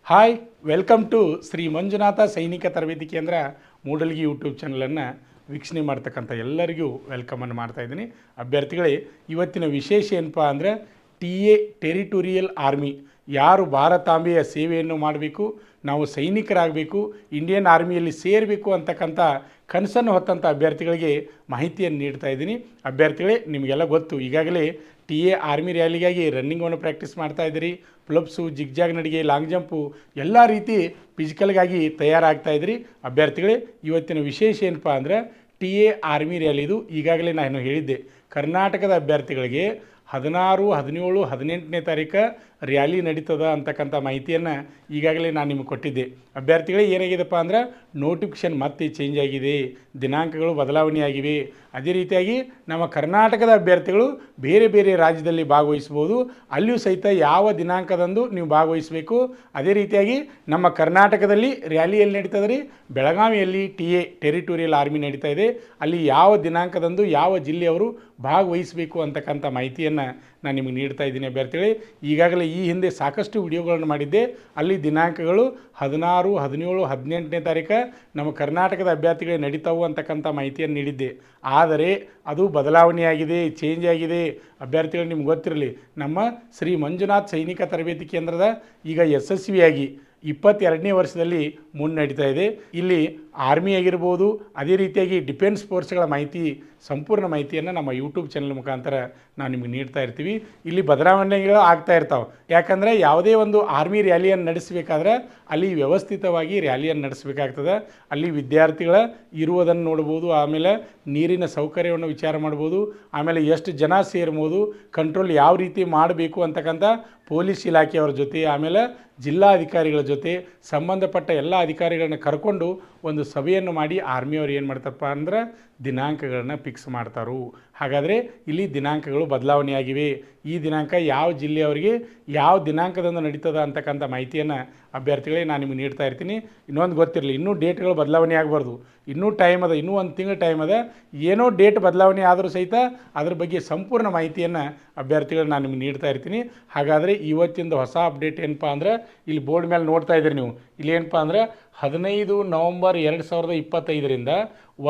Hi, welcome to Shri Manjunatha ಸೈನಿಕ ತರಬೇತಿ ಕೇಂದ್ರ ಮೂಡಲ್ಗಿ ಯೂಟ್ಯೂಬ್ ಚಾನಲನ್ನು ವೀಕ್ಷಣೆ ಮಾಡ್ತಕ್ಕಂಥ ಎಲ್ಲರಿಗೂ ವೆಲ್ಕಮನ್ನು ಮಾಡ್ತಾಯಿದ್ದೀನಿ. ಅಭ್ಯರ್ಥಿಗಳೇ, ಇವತ್ತಿನ ವಿಶೇಷ ಏನಪ್ಪ ಅಂದರೆ TA ಟೆರಿಟೋರಿಯಲ್ ಆರ್ಮಿ ಯಾರು ಭಾರತಾಂಬೆಯ ಸೇವೆಯನ್ನು ಮಾಡಬೇಕು, ನಾವು ಸೈನಿಕರಾಗಬೇಕು, ಇಂಡಿಯನ್ ಆರ್ಮಿಯಲ್ಲಿ ಸೇರಬೇಕು ಅಂತಕ್ಕಂಥ ಕನಸನ್ನು ಹೊತ್ತಂಥ ಅಭ್ಯರ್ಥಿಗಳಿಗೆ ಮಾಹಿತಿಯನ್ನು ನೀಡ್ತಾ ಇದ್ದೀನಿ. ಅಭ್ಯರ್ಥಿಗಳೇ, ನಿಮಗೆಲ್ಲ ಗೊತ್ತು, ಈಗಾಗಲೇ TA ಆರ್ಮಿ ರ್ಯಾಲಿಗಾಗಿ ರನ್ನಿಂಗನ್ನು ಪ್ರಾಕ್ಟೀಸ್ ಮಾಡ್ತಾ ಇದ್ದೀರಿ. ಪ್ಲಬ್ಸು, ಜಿಗ್ಜಾಗ್ ನಡಿಗೆ, ಲಾಂಗ್ ಜಂಪು ಎಲ್ಲ ರೀತಿ ಫಿಸಿಕಲ್ಗಾಗಿ ತಯಾರಾಗ್ತಾ ಇದ್ದೀರಿ. ಅಭ್ಯರ್ಥಿಗಳೇ, ಇವತ್ತಿನ ವಿಶೇಷ ಏನಪ್ಪ ಅಂದರೆ TA ಆರ್ಮಿ ರ್ಯಾಲಿದು ಈಗಾಗಲೇ ನಾನು ಹೇಳಿದ್ದೆ, ಕರ್ನಾಟಕದ ಅಭ್ಯರ್ಥಿಗಳಿಗೆ 16, 17, 18ನೇ ತಾರೀಕು ರ್ಯಾಲಿ ನಡೀತದ ಅಂತಕ್ಕಂಥ ಮಾಹಿತಿಯನ್ನು ಈಗಾಗಲೇ ನಾನು ನಿಮಗೆ ಕೊಟ್ಟಿದ್ದೆ. ಅಭ್ಯರ್ಥಿಗಳೇ, ಏನಾಗಿದೆಪ್ಪ ಅಂದ್ರೆ ನೋಟಿಫಿಕೇಷನ್ ಮತ್ತೆ ಚೇಂಜ್ ಆಗಿದೆ, ದಿನಾಂಕಗಳು ಬದಲಾವಣೆ ಆಗಿವೆ. ಅದೇ ರೀತಿಯಾಗಿ ನಮ್ಮ ಕರ್ನಾಟಕದ ಅಭ್ಯರ್ಥಿಗಳು ಬೇರೆ ಬೇರೆ ರಾಜ್ಯದಲ್ಲಿ ಭಾಗವಹಿಸ್ಬೋದು, ಅಲ್ಲಿಯೂ ಸಹಿತ ಯಾವ ದಿನಾಂಕದಂದು ನೀವು ಭಾಗವಹಿಸಬೇಕು. ಅದೇ ರೀತಿಯಾಗಿ ನಮ್ಮ ಕರ್ನಾಟಕದಲ್ಲಿ ರ್ಯಾಲಿಯಲ್ಲಿ ನಡೀತದೆ ರೀ, ಬೆಳಗಾವಿಯಲ್ಲಿ TA ಟೆರಿಟೋರಿಯಲ್ ಆರ್ಮಿ ನಡೀತಾ ಇದೆ, ಅಲ್ಲಿ ಯಾವ ದಿನಾಂಕದಂದು ಯಾವ ಜಿಲ್ಲೆಯವರು ಭಾಗವಹಿಸಬೇಕು ಅಂತಕ್ಕಂಥ ಮಾಹಿತಿಯನ್ನು ನಾನು ನಿಮಗೆ ನೀಡ್ತಾ ಇದ್ದೀನಿ. ಅಭ್ಯರ್ಥಿಗಳೇ, ಈಗಾಗಲೇ ಈ ಹಿಂದೆ ಸಾಕಷ್ಟು ವಿಡಿಯೋಗಳನ್ನು ಮಾಡಿದ್ದೆ, ಅಲ್ಲಿ ದಿನಾಂಕಗಳು 16, 17, 18ನೇ ತಾರೀಕು ನಮ್ಮ ಕರ್ನಾಟಕದ ಅಭ್ಯರ್ಥಿಗಳಿಗೆ ನಡೀತಾವು ಅಂತಕ್ಕಂಥ ಮಾಹಿತಿಯನ್ನು ನೀಡಿದ್ದೆ. ಆದರೆ ಅದು ಬದಲಾವಣೆಯಾಗಿದೆ, ಚೇಂಜ್ ಆಗಿದೆ. ಅಭ್ಯರ್ಥಿಗಳು ನಿಮ್ಗೆ ಗೊತ್ತಿರಲಿ, ನಮ್ಮ ಶ್ರೀ ಮಂಜುನಾಥ್ ಸೈನಿಕ ತರಬೇತಿ ಕೇಂದ್ರದ ಈಗ ಯಶಸ್ವಿಯಾಗಿ 22ನೇ ವರ್ಷದಲ್ಲಿ ಮುನ್ನಡೀತಾ ಇದೆ. ಇಲ್ಲಿ ಆರ್ಮಿ ಆಗಿರ್ಬೋದು, ಅದೇ ರೀತಿಯಾಗಿ ಡಿಫೆನ್ಸ್ ಫೋರ್ಸ್ಗಳ ಮಾಹಿತಿ, ಸಂಪೂರ್ಣ ಮಾಹಿತಿಯನ್ನು ನಮ್ಮ ಯೂಟ್ಯೂಬ್ ಚಾನಲ್ ಮುಖಾಂತರ ನಾವು ನಿಮಗೆ ನೀಡ್ತಾ ಇರ್ತೀವಿ. ಇಲ್ಲಿ ಬದಲಾವಣೆಗಳು ಆಗ್ತಾ ಇರ್ತಾವೆ. ಯಾಕಂದರೆ ಯಾವುದೇ ಒಂದು ಆರ್ಮಿ ರ್ಯಾಲಿಯನ್ನು ನಡೆಸಬೇಕಾದ್ರೆ ಅಲ್ಲಿ ವ್ಯವಸ್ಥಿತವಾಗಿ ರ್ಯಾಲಿಯನ್ನು ನಡೆಸಬೇಕಾಗ್ತದೆ. ಅಲ್ಲಿ ವಿದ್ಯಾರ್ಥಿಗಳ ಇರುವುದನ್ನು ನೋಡ್ಬೋದು, ಆಮೇಲೆ ನೀರಿನ ಸೌಕರ್ಯವನ್ನು ವಿಚಾರ ಮಾಡ್ಬೋದು, ಆಮೇಲೆ ಎಷ್ಟು ಜನ ಸೇರ್ಬೋದು, ಕಂಟ್ರೋಲ್ ಯಾವ ರೀತಿ ಮಾಡಬೇಕು ಅಂತಕ್ಕಂಥ ಪೊಲೀಸ್ ಇಲಾಖೆಯವರ ಜೊತೆ, ಆಮೇಲೆ ಜಿಲ್ಲಾಧಿಕಾರಿಗಳ ಜೊತೆ ಸಂಬಂಧಪಟ್ಟ ಎಲ್ಲ ಅಧಿಕಾರಿಗಳನ್ನ ಕರ್ಕೊಂಡು ಒಂದು ಸಭೆಯನ್ನು ಮಾಡಿ ಆರ್ಮಿಯವರು ಏನು ಮಾಡ್ತಾರಪ್ಪ ಅಂದ್ರೆ ದಿನಾಂಕಗಳನ್ನು ಫಿಕ್ಸ್ ಮಾಡ್ತಾರೆ. ಹಾಗಾದರೆ ಇಲ್ಲಿ ದಿನಾಂಕಗಳು ಬದಲಾವಣೆಯಾಗಿವೆ. ಈ ದಿನಾಂಕ ಯಾವ ಜಿಲ್ಲೆಯವರಿಗೆ ಯಾವ ದಿನಾಂಕದಂದು ನಡೀತದ ಅಂತಕ್ಕಂಥ ಮಾಹಿತಿಯನ್ನು ಅಭ್ಯರ್ಥಿಗಳೇ ನಾನು ನಿಮಗೆ ನೀಡ್ತಾ ಇರ್ತೀನಿ. ಇನ್ನೊಂದು ಗೊತ್ತಿರಲಿ, ಇನ್ನೂ ಡೇಟ್ಗಳು ಬದಲಾವಣೆ ಆಗಬಾರ್ದು, ಇನ್ನೂ ಟೈಮ್ ಅದ, ಇನ್ನೂ ಒಂದು ತಿಂಗಳ ಟೈಮ್ ಅದ. ಏನೋ ಡೇಟ್ ಬದಲಾವಣೆ ಆದರೂ ಸಹಿತ ಅದ್ರ ಬಗ್ಗೆ ಸಂಪೂರ್ಣ ಮಾಹಿತಿಯನ್ನು ಅಭ್ಯರ್ಥಿಗಳು ನಾನು ನಿಮಗೆ ನೀಡ್ತಾ ಇರ್ತೀನಿ. ಹಾಗಾದರೆ ಇವತ್ತಿಂದ ಹೊಸ ಅಪ್ಡೇಟ್ ಏನಪ್ಪ ಅಂದ್ರೆ ಇಲ್ಲಿ ಬೋರ್ಡ್ ಮೇಲೆ ನೋಡ್ತಾ ಇದ್ದೀರಿ ನೀವು, ಇಲ್ಲಿ ಏನಪ್ಪ ಅಂದರೆ 15 ನವಂಬರ್ 2025ರಿಂದ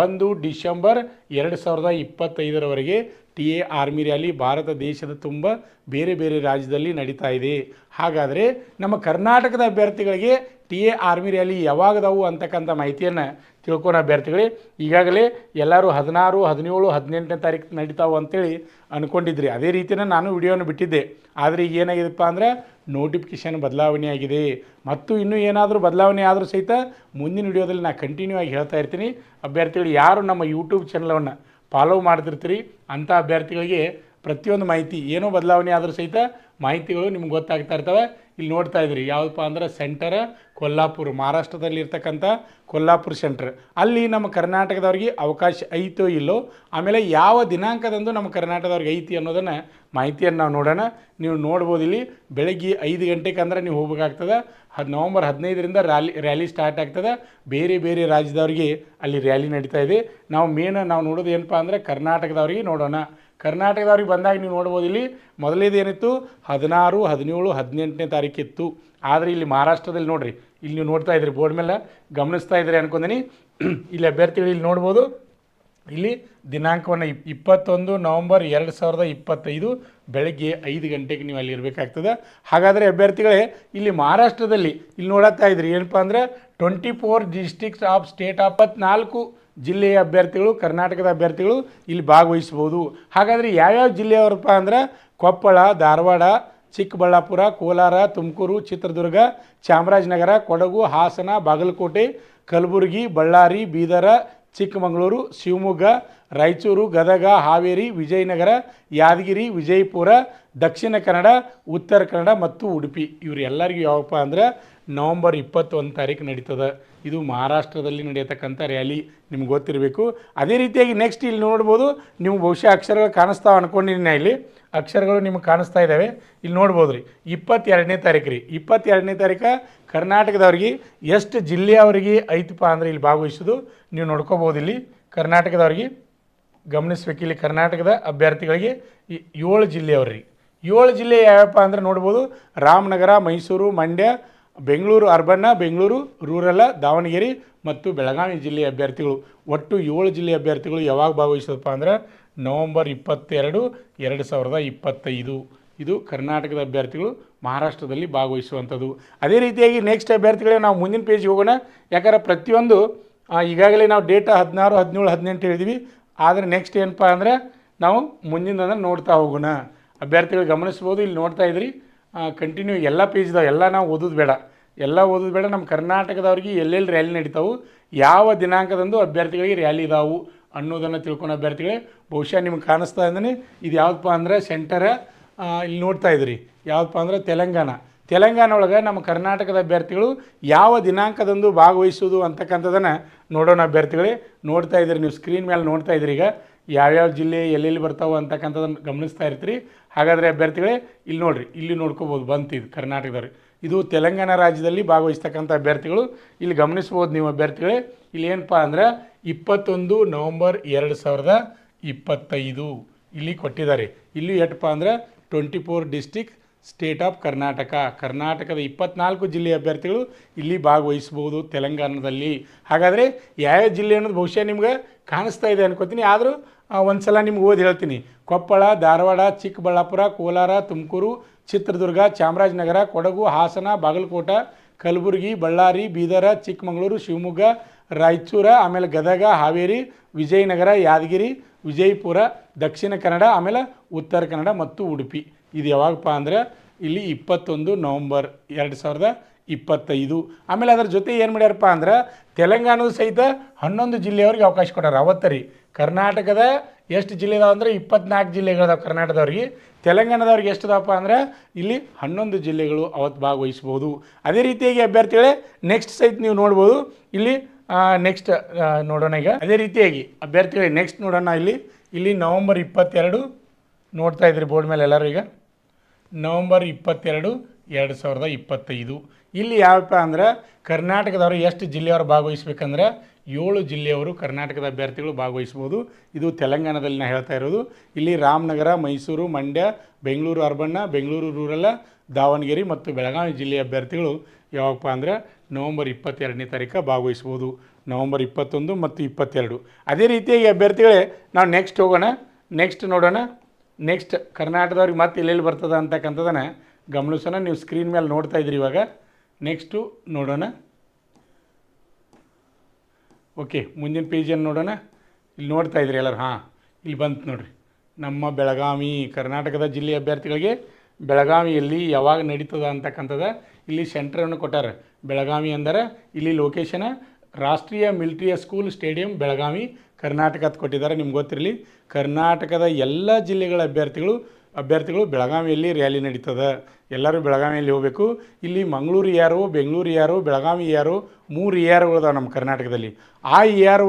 1 ಡಿಸೆಂಬರ್ 2025ರವರೆಗೆ TA ಆರ್ಮಿ ರ್ಯಾಲಿ ಭಾರತ ದೇಶದ ತುಂಬ ಬೇರೆ ಬೇರೆ ರಾಜ್ಯದಲ್ಲಿ ನಡೀತಾ ಇದೆ. ಹಾಗಾದರೆ ನಮ್ಮ ಕರ್ನಾಟಕದ ಅಭ್ಯರ್ಥಿಗಳಿಗೆ TA ಆರ್ಮಿ ರ್ಯಾಲಿ ಯಾವಾಗದವು ಅಂತಕ್ಕಂಥ ಮಾಹಿತಿಯನ್ನು ತಿಳ್ಕೊಳ ಅಭ್ಯರ್ಥಿಗಳೇ. ಈಗಾಗಲೇ ಎಲ್ಲರೂ 16, 17, 18ನೇ ತಾರೀಕು ನಡೀತಾವೆ ಅಂತೇಳಿ ಅಂದ್ಕೊಂಡಿದ್ರಿ. ಅದೇ ರೀತಿಯೇ ನಾನು ವಿಡಿಯೋನ ಬಿಟ್ಟಿದ್ದೆ. ಆದರೆ ಈಗ ಏನಾಗಿದೆಪ್ಪ ಅಂದರೆ ನೋಟಿಫಿಕೇಷನ್ ಬದಲಾವಣೆ ಆಗಿದೆ. ಮತ್ತು ಇನ್ನೂ ಏನಾದರೂ ಬದಲಾವಣೆ ಆದರೂ ಸಹಿತ ಮುಂದಿನ ವಿಡಿಯೋದಲ್ಲಿ ನಾನು ಕಂಟಿನ್ಯೂ ಆಗಿ ಹೇಳ್ತಾ ಇರ್ತೀನಿ. ಅಭ್ಯರ್ಥಿಗಳು ಯಾರು ನಮ್ಮ ಯೂಟ್ಯೂಬ್ ಚಾನಲನ್ನು ಫಾಲೋ ಮಾಡ್ತಿರ್ತೀರಿ ಅಂಥ ಅಭ್ಯರ್ಥಿಗಳಿಗೆ ಪ್ರತಿಯೊಂದು ಮಾಹಿತಿ, ಏನೋ ಬದಲಾವಣೆ ಆದರೂ ಸಹಿತ ಮಾಹಿತಿಗಳು ನಿಮ್ಗೆ ಗೊತ್ತಾಗ್ತಾ ಇರ್ತವೆ. ಇಲ್ಲಿ ನೋಡ್ತಾ ಇದ್ರಿ, ಯಾವುದಪ್ಪ ಅಂದ್ರೆ ಸೆಂಟರ್ ಕೊಲ್ಲಾಪುರ, ಮಹಾರಾಷ್ಟ್ರದಲ್ಲಿ ಇರ್ತಕ್ಕಂಥ ಕೊಲ್ಲಾಪುರ ಸೆಂಟ್ರ್. ಅಲ್ಲಿ ನಮ್ಮ ಕರ್ನಾಟಕದವ್ರಿಗೆ ಅವಕಾಶ ಐತೋ ಇಲ್ಲೋ, ಆಮೇಲೆ ಯಾವ ದಿನಾಂಕದಂದು ನಮ್ಮ ಕರ್ನಾಟಕದವ್ರಿಗೆ ಐತಿ ಅನ್ನೋದನ್ನು ಮಾಹಿತಿಯನ್ನು ನಾವು ನೋಡೋಣ. ನೀವು ನೋಡ್ಬೋದು, ಇಲ್ಲಿ ಬೆಳಗ್ಗೆ 5 ಗಂಟೆಗೆ ಅಂದ್ರೆ ನೀವು ಹೋಗ್ಬೇಕಾಗ್ತದೆ. ನವಂಬರ್ 15ರಿಂದ ರ್ಯಾಲಿ ಸ್ಟಾರ್ಟ್ ಆಗ್ತದೆ. ಬೇರೆ ಬೇರೆ ರಾಜ್ಯದವ್ರಿಗೆ ಅಲ್ಲಿ ರ್ಯಾಲಿ ನಡೀತಾ ಇದೆ. ನಾವು ನೋಡೋದು ಏನಪ್ಪ ಅಂದರೆ ಕರ್ನಾಟಕದವ್ರಿಗೆ ನೋಡೋಣ. ಕರ್ನಾಟಕದವ್ರಿಗೆ ಬಂದಾಗ ನೀವು ನೋಡ್ಬೋದು, ಇಲ್ಲಿ ಮೊದಲೇದು ಏನಿತ್ತು 16, 17, 18ನೇ ತಾರೀಕಿತ್ತು. ಆದರೆ ಇಲ್ಲಿ ಮಹಾರಾಷ್ಟ್ರದಲ್ಲಿ ನೋಡಿರಿ, ಇಲ್ಲಿ ನೀವು ನೋಡ್ತಾ ಇದ್ರಿ ಬೋರ್ಡ್ ಮೇಲೆ ಗಮನಿಸ್ತಾ ಇದ್ರಿ ಅನ್ಕೊಂತೀನಿ. ಇಲ್ಲಿ ಅಭ್ಯರ್ಥಿಗಳು ಇಲ್ಲಿ ನೋಡ್ಬೋದು, ಇಲ್ಲಿ ದಿನಾಂಕವನ್ನು 21 ನವಂಬರ್ 2025 ಬೆಳಗ್ಗೆ 5 ಗಂಟೆಗೆ ನೀವು ಅಲ್ಲಿ ಇರಬೇಕಾಗ್ತದೆ. ಹಾಗಾದರೆ ಅಭ್ಯರ್ಥಿಗಳೇ, ಇಲ್ಲಿ ಮಹಾರಾಷ್ಟ್ರದಲ್ಲಿ ಇಲ್ಲಿ ನೋಡ್ತಾ ಇದ್ರಿ ಏನಪ್ಪ ಅಂದರೆ 24 ಡಿಸ್ಟ್ರಿಕ್ಟ್ಸ್ ಆಫ್ ಸ್ಟೇಟ್ ಆಫ್ 24 ಜಿಲ್ಲೆಯ ಅಭ್ಯರ್ಥಿಗಳು, ಕರ್ನಾಟಕದ ಅಭ್ಯರ್ಥಿಗಳು ಇಲ್ಲಿ ಭಾಗವಹಿಸ್ಬೋದು. ಹಾಗಾದರೆ ಯಾವ್ಯಾವ ಜಿಲ್ಲೆಯವರಪ್ಪ ಅಂದ್ರೆ ಕೊಪ್ಪಳ, ಧಾರವಾಡ, ಚಿಕ್ಕಬಳ್ಳಾಪುರ, ಕೋಲಾರ, ತುಮಕೂರು, ಚಿತ್ರದುರ್ಗ, ಚಾಮರಾಜನಗರ, ಕೊಡಗು, ಹಾಸನ, ಬಾಗಲಕೋಟೆ, ಕಲಬುರಗಿ, ಬಳ್ಳಾರಿ, ಬೀದರ, ಚಿಕ್ಕಮಗಳೂರು, ಶಿವಮೊಗ್ಗ, ರಾಯಚೂರು, ಗದಗ, ಹಾವೇರಿ, ವಿಜಯನಗರ, ಯಾದಗಿರಿ, ವಿಜಯಪುರ, ದಕ್ಷಿಣ ಕನ್ನಡ, ಉತ್ತರ ಕನ್ನಡ ಮತ್ತು ಉಡುಪಿ. ಇವರು ಎಲ್ಲರಿಗೂ ಯಾವಪ್ಪ ಅಂದ್ರೆ ನವಂಬರ್ 21 ತಾರೀಕು ನಡೀತದೆ. ಇದು ಮಹಾರಾಷ್ಟ್ರದಲ್ಲಿ ನಡೆಯತಕ್ಕಂಥ ರ್ಯಾಲಿ, ನಿಮ್ಗೆ ಗೊತ್ತಿರಬೇಕು. ಅದೇ ರೀತಿಯಾಗಿ ನೆಕ್ಸ್ಟ್ ಇಲ್ಲಿ ನೋಡ್ಬೋದು, ನೀವು ಬಹುಶಃ ಅಕ್ಷರಗಳು ಕಾಣಿಸ್ತಾವೆ ಅಂದ್ಕೊಂಡಿದ್ದೀನಿ. ಇಲ್ಲಿ ಅಕ್ಷರಗಳು ನಿಮಗೆ ಕಾಣಿಸ್ತಾ ಇದ್ದಾವೆ, ಇಲ್ಲಿ ನೋಡ್ಬೋದು ರೀ. 22ನೇ ತಾರೀಕು ರೀ, 22ನೇ ತಾರೀಕು ಕರ್ನಾಟಕದವ್ರಿಗೆ ಎಷ್ಟು ಜಿಲ್ಲೆಯವರಿಗೆ ಐತಪ್ಪ ಅಂದರೆ ಇಲ್ಲಿ ಭಾಗವಹಿಸೋದು ನೀವು ನೋಡ್ಕೋಬೋದು. ಇಲ್ಲಿ ಕರ್ನಾಟಕದವ್ರಿಗೆ ಗಮನಿಸ್ಬೇಕು, ಇಲ್ಲಿ ಕರ್ನಾಟಕದ ಅಭ್ಯರ್ಥಿಗಳಿಗೆ 7 ಜಿಲ್ಲೆಯವ್ರಿಗೆ 7 ಜಿಲ್ಲೆ ಯಾವಪ್ಪ ಅಂದರೆ ನೋಡ್ಬೋದು, ರಾಮನಗರ, ಮೈಸೂರು, ಮಂಡ್ಯ, ಬೆಂಗಳೂರು ಅರ್ಬನ್ನ, ಬೆಂಗಳೂರು ರೂರಲ್ಲ, ದಾವಣಗೆರೆ ಮತ್ತು ಬೆಳಗಾವಿ ಜಿಲ್ಲೆಯ ಅಭ್ಯರ್ಥಿಗಳು ಒಟ್ಟು 7 ಜಿಲ್ಲೆಯ ಅಭ್ಯರ್ಥಿಗಳು ಯಾವಾಗ ಭಾಗವಹಿಸೋದಪ್ಪ ಅಂದ್ರೆ ನವಂಬರ್ 22, 2025. ಇದು ಕರ್ನಾಟಕದ ಅಭ್ಯರ್ಥಿಗಳು ಮಹಾರಾಷ್ಟ್ರದಲ್ಲಿ ಭಾಗವಹಿಸುವಂಥದ್ದು. ಅದೇ ರೀತಿಯಾಗಿ ನೆಕ್ಸ್ಟ್ ಅಭ್ಯರ್ಥಿಗಳೇ ನಾವು ಮುಂದಿನ ಪೇಜ್ಗೆ ಹೋಗೋಣ. ಯಾಕಂದ್ರೆ ಪ್ರತಿಯೊಂದು ಈಗಾಗಲೇ ನಾವು ಡೇಟಾ 16, 17, 18 ಹೇಳಿದ್ವಿ. ಆದರೆ ನೆಕ್ಸ್ಟ್ ಏನಪ್ಪ ಅಂದರೆ ನಾವು ಮುಂದಿನ ನೋಡ್ತಾ ಹೋಗೋಣ. ಅಭ್ಯರ್ಥಿಗಳು ಗಮನಿಸ್ಬೋದು, ಇಲ್ಲಿ ನೋಡ್ತಾ ಇದ್ರಿ ಕಂಟಿನ್ಯೂ ಎಲ್ಲ ಪೇಜ್ ಇದಾವೆ. ಎಲ್ಲ ನಾವು ಓದೋದು ಬೇಡ. ನಮ್ಮ ಕರ್ನಾಟಕದವ್ರಿಗೆ ಎಲ್ಲೆಲ್ಲಿ ರ್ಯಾಲಿ ನಡೀತಾವು, ಯಾವ ದಿನಾಂಕದಂದು ಅಭ್ಯರ್ಥಿಗಳಿಗೆ ರ್ಯಾಲಿ ಇದಾವು ಅನ್ನೋದನ್ನು ತಿಳ್ಕೊಂಡು ಅಭ್ಯರ್ಥಿಗಳೇ ಬಹುಶಃ ನಿಮ್ಗೆ ಕಾಣಿಸ್ತಾ ಇದ್ದಾನೆ. ಇದು ಯಾವುದಪ್ಪ ಅಂದರೆ ಸೆಂಟರ ಇಲ್ಲಿ ನೋಡ್ತಾ ಇದ್ರಿ, ಯಾವುದಪ್ಪ ಅಂದ್ರೆ ತೆಲಂಗಾಣ ಒಳಗೆ ನಮ್ಮ ಕರ್ನಾಟಕದ ಅಭ್ಯರ್ಥಿಗಳು ಯಾವ ದಿನಾಂಕದಂದು ಭಾಗವಹಿಸೋದು ಅಂತಕ್ಕಂಥದ್ದನ್ನು ನೋಡೋಣ. ಅಭ್ಯರ್ಥಿಗಳೇ ನೋಡ್ತಾ ಇದ್ದೀರಿ, ನೀವು ಸ್ಕ್ರೀನ್ ಮೇಲೆ ನೋಡ್ತಾ ಇದ್ರಿ. ಈಗ ಯಾವ್ಯಾವ ಜಿಲ್ಲೆ ಎಲ್ಲೆಲ್ಲಿ ಬರ್ತಾವೆ ಅಂತಕ್ಕಂಥದ್ದನ್ನು ಗಮನಿಸ್ತಾ ಇರ್ತೀರಿ. ಹಾಗಾದರೆ ಅಭ್ಯರ್ಥಿಗಳೇ ಇಲ್ಲಿ ನೋಡಿರಿ, ಇಲ್ಲಿ ನೋಡ್ಕೋಬೋದು ಬಂತಿದ್ದು ಕರ್ನಾಟಕದವ್ರಿಗೆ. ಇದು ತೆಲಂಗಾಣ ರಾಜ್ಯದಲ್ಲಿ ಭಾಗವಹಿಸ್ತಕ್ಕಂಥ ಅಭ್ಯರ್ಥಿಗಳು. ಇಲ್ಲಿ ಗಮನಿಸ್ಬೋದು ನೀವು ಅಭ್ಯರ್ಥಿಗಳೇ. ಇಲ್ಲಿ ಏನಪ್ಪ ಅಂದ್ರೆ 21 ನವಂಬರ್ 2025 ಇಲ್ಲಿ ಕೊಟ್ಟಿದ್ದಾರೆ. ಇಲ್ಲಿ ಎಷ್ಟಪ್ಪ ಅಂದ್ರೆ 24 ಡಿಸ್ಟಿಕ್ ಸ್ಟೇಟ್ ಆಫ್ ಕರ್ನಾಟಕದ 24 ಜಿಲ್ಲೆಯ ಅಭ್ಯರ್ಥಿಗಳು ಇಲ್ಲಿ ಭಾಗವಹಿಸ್ಬೋದು ತೆಲಂಗಾಣದಲ್ಲಿ. ಹಾಗಾದರೆ ಯಾವ್ಯಾವ ಜಿಲ್ಲೆ ಅನ್ನೋದು ಬಹುಶಃ ನಿಮ್ಗೆ ಕಾಣಿಸ್ತಾ ಇದೆ ಅನ್ಕೋತೀನಿ. ಆದರೂ ಒಂದು ಸಲ ನಿಮ್ಗೆ ಓದಿ ಹೇಳ್ತೀನಿ. ಕೊಪ್ಪಳ, ಧಾರವಾಡ, ಚಿಕ್ಕಬಳ್ಳಾಪುರ, ಕೋಲಾರ, ತುಮಕೂರು, ಚಿತ್ರದುರ್ಗ, ಚಾಮರಾಜನಗರ, ಕೊಡಗು, ಹಾಸನ, ಬಾಗಲಕೋಟೆ, ಕಲಬುರಗಿ, ಬಳ್ಳಾರಿ, ಬೀದರ, ಚಿಕ್ಕಮಗಳೂರು, ಶಿವಮೊಗ್ಗ, ರಾಯಚೂರು, ಆಮೇಲೆ ಗದಗ, ಹಾವೇರಿ, ವಿಜಯನಗರ, ಯಾದಗಿರಿ, ವಿಜಯಪುರ, ದಕ್ಷಿಣ ಕನ್ನಡ, ಆಮೇಲೆ ಉತ್ತರ ಕನ್ನಡ ಮತ್ತು ಉಡುಪಿ. ಇದು ಯಾವಾಗಪ್ಪ ಅಂದರೆ ಇಲ್ಲಿ 21 ನವಂಬರ್ 2025. ಆಮೇಲೆ ಅದರ ಜೊತೆ ಏನು ಮಾಡ್ಯಾರಪ್ಪ ಅಂದ್ರೆ ತೆಲಂಗಾಣದ ಸಹಿತ 11 ಜಿಲ್ಲೆಯವ್ರಿಗೆ ಅವಕಾಶ ಕೊಟ್ಟಾರೆ. ಅವತ್ತರಿ ಕರ್ನಾಟಕದ ಎಷ್ಟು ಜಿಲ್ಲೆ ಇದಾವೆ ಅಂದರೆ 24 ಜಿಲ್ಲೆಗಳಿದಾವೆ ಕರ್ನಾಟಕದವ್ರಿಗೆ. ತೆಲಂಗಾಣದವ್ರಿಗೆ ಎಷ್ಟು ಇದಾವಪ್ಪ ಅಂದ್ರೆ ಇಲ್ಲಿ 11 ಜಿಲ್ಲೆಗಳು ಅವತ್ತು ಭಾಗವಹಿಸ್ಬೋದು. ಅದೇ ರೀತಿಯಾಗಿ ಅಭ್ಯರ್ಥಿಗಳೇ ನೆಕ್ಸ್ಟ್ ಸಹಿತ ನೀವು ನೋಡ್ಬೋದು. ಇಲ್ಲಿ ನೆಕ್ಸ್ಟ್ ನೋಡೋಣ. ಈಗ ಅದೇ ರೀತಿಯಾಗಿ ಅಭ್ಯರ್ಥಿಗಳೇ ನೆಕ್ಸ್ಟ್ ನೋಡೋಣ. ಇಲ್ಲಿ ನವಂಬರ್ 22 ನೋಡ್ತಾ ಇದ್ರಿ ಬೋರ್ಡ್ ಮೇಲೆ ಎಲ್ಲರೂ. ಈಗ ನವಂಬರ್ 22, 2025 ಇಲ್ಲಿ ಯಾವಪ್ಪ ಅಂದ್ರೆ ಕರ್ನಾಟಕದವರು ಎಷ್ಟು ಜಿಲ್ಲೆಯವರು ಭಾಗವಹಿಸ್ಬೇಕಂದ್ರೆ 7 ಜಿಲ್ಲೆಯವರು ಕರ್ನಾಟಕದ ಅಭ್ಯರ್ಥಿಗಳು ಭಾಗವಹಿಸ್ಬೋದು. ಇದು ತೆಲಂಗಾಣದಲ್ಲಿ ನಾನು ಹೇಳ್ತಾ ಇರೋದು. ಇಲ್ಲಿ ರಾಮನಗರ, ಮೈಸೂರು, ಮಂಡ್ಯ, ಬೆಂಗಳೂರು ಅರ್ಬನ್ನ, ಬೆಂಗಳೂರು ರೂರಲ್ಲ, ದಾವಣಗೆರೆ ಮತ್ತು ಬೆಳಗಾವಿ ಜಿಲ್ಲೆಯ ಅಭ್ಯರ್ಥಿಗಳು ಯಾವಪ್ಪ ಅಂದ್ರೆ ನವಂಬರ್ 22ನೇ ತಾರೀಕು ಭಾಗವಹಿಸ್ಬೋದು. ನವಂಬರ್ 21 ಮತ್ತು 22. ಅದೇ ರೀತಿಯಾಗಿ ಅಭ್ಯರ್ಥಿಗಳೇ ನಾವು ನೆಕ್ಸ್ಟ್ ಹೋಗೋಣ, ನೆಕ್ಸ್ಟ್ ನೋಡೋಣ. ನೆಕ್ಸ್ಟ್ ಕರ್ನಾಟಕದವ್ರಿಗೆ ಮತ್ತೆ ಎಲ್ಲೆಲ್ಲಿ ಬರ್ತದೆ ಅಂತಕ್ಕಂಥದ್ದನ್ನು ಗಮನಿಸೋಣ. ನೀವು ಸ್ಕ್ರೀನ್ ಮೇಲೆ ನೋಡ್ತಾ ಇದ್ರಿ. ಇವಾಗ ನೆಕ್ಸ್ಟು ನೋಡೋಣ. ಓಕೆ, ಮುಂದಿನ ಪೇಜನ್ನು ನೋಡೋಣ. ಇಲ್ಲಿ ನೋಡ್ತಾ ಇದ್ರಿ ಎಲ್ಲರೂ. ಇಲ್ಲಿ ಬಂತು ನೋಡಿರಿ, ನಮ್ಮ ಬೆಳಗಾವಿ ಕರ್ನಾಟಕದ ಜಿಲ್ಲೆಯ ಅಭ್ಯರ್ಥಿಗಳಿಗೆ ಬೆಳಗಾವಿಯಲ್ಲಿ ಯಾವಾಗ ನಡೀತದ ಅಂತಕ್ಕಂಥದ್ದು ಇಲ್ಲಿ ಸೆಂಟ್ರನ್ನು ಕೊಟ್ಟಾರೆ. ಬೆಳಗಾವಿ ಅಂದರೆ ಇಲ್ಲಿ ಲೊಕೇಶನ್ ರಾಷ್ಟ್ರೀಯ military school stadium Belagavi Karnataka ಅಂತ ಕೊಟ್ಟಿದ್ದಾರೆ. ನಿಮ್ಗೆ ಗೊತ್ತಿರಲಿ, ಕರ್ನಾಟಕದ ಎಲ್ಲ ಜಿಲ್ಲೆಗಳ ಅಭ್ಯರ್ಥಿಗಳು ಬೆಳಗಾವಿಯಲ್ಲಿ ರ್ಯಾಲಿ ನಡೀತದೆ. ಎಲ್ಲರೂ ಬೆಳಗಾವಿಯಲ್ಲಿ ಹೋಗಬೇಕು. ಇಲ್ಲಿ ಮಂಗಳೂರು ಯಾರು, ಬೆಂಗಳೂರು ಯಾರು, ಬೆಳಗಾವಿ ಯಾರು, 3 ಇದಾವೆ ನಮ್ಮ ಕರ್ನಾಟಕದಲ್ಲಿ. ಆ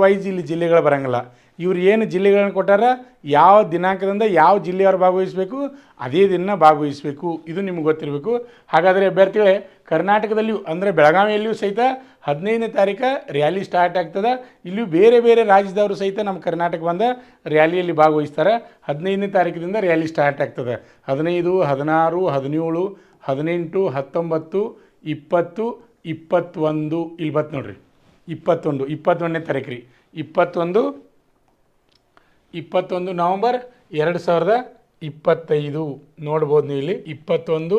ವೈಸ್ ಇಲ್ಲಿ ಜಿಲ್ಲೆಗಳು ಬರೋಂಗಿಲ್ಲ. ಇವ್ರು ಏನು ಜಿಲ್ಲೆಗಳನ್ನು ಕೊಟ್ಟಾರ, ಯಾವ ದಿನಾಂಕದಿಂದ ಯಾವ ಜಿಲ್ಲೆಯವರು ಭಾಗವಹಿಸಬೇಕು ಅದೇ ದಿನ ಭಾಗವಹಿಸಬೇಕು. ಇದು ನಿಮ್ಗೆ ಗೊತ್ತಿರಬೇಕು. ಹಾಗಾದರೆ ಅಭ್ಯರ್ಥಿಗಳೇ ಕರ್ನಾಟಕದಲ್ಲಿಯೂ ಅಂದರೆ ಬೆಳಗಾವಿಯಲ್ಲಿಯೂ ಸಹಿತ 15ನೇ ತಾರೀಕು ರ್ಯಾಲಿ ಸ್ಟಾರ್ಟ್ ಆಗ್ತದೆ. ಇಲ್ಲಿಯೂ ಬೇರೆ ಬೇರೆ ರಾಜ್ಯದವರು ಸಹಿತ ನಮ್ಮ ಕರ್ನಾಟಕ ಬಂದ ರ್ಯಾಲಿಯಲ್ಲಿ ಭಾಗವಹಿಸ್ತಾರೆ. 15ನೇ ತಾರೀಕಿನಿಂದ ರ್ಯಾಲಿ ಸ್ಟಾರ್ಟ್ ಆಗ್ತದೆ. 15, 16, 17, 18, 19, 20, 21 ಇಲ್ಲಿ ಬತ್ತು ನೋಡ್ರಿ. 21ನೇ ತಾರೀಕು ರೀ. 21 ನವಂಬರ್ 2025 ನೋಡ್ಬೋದು ನೀವು ಇಲ್ಲಿ. 21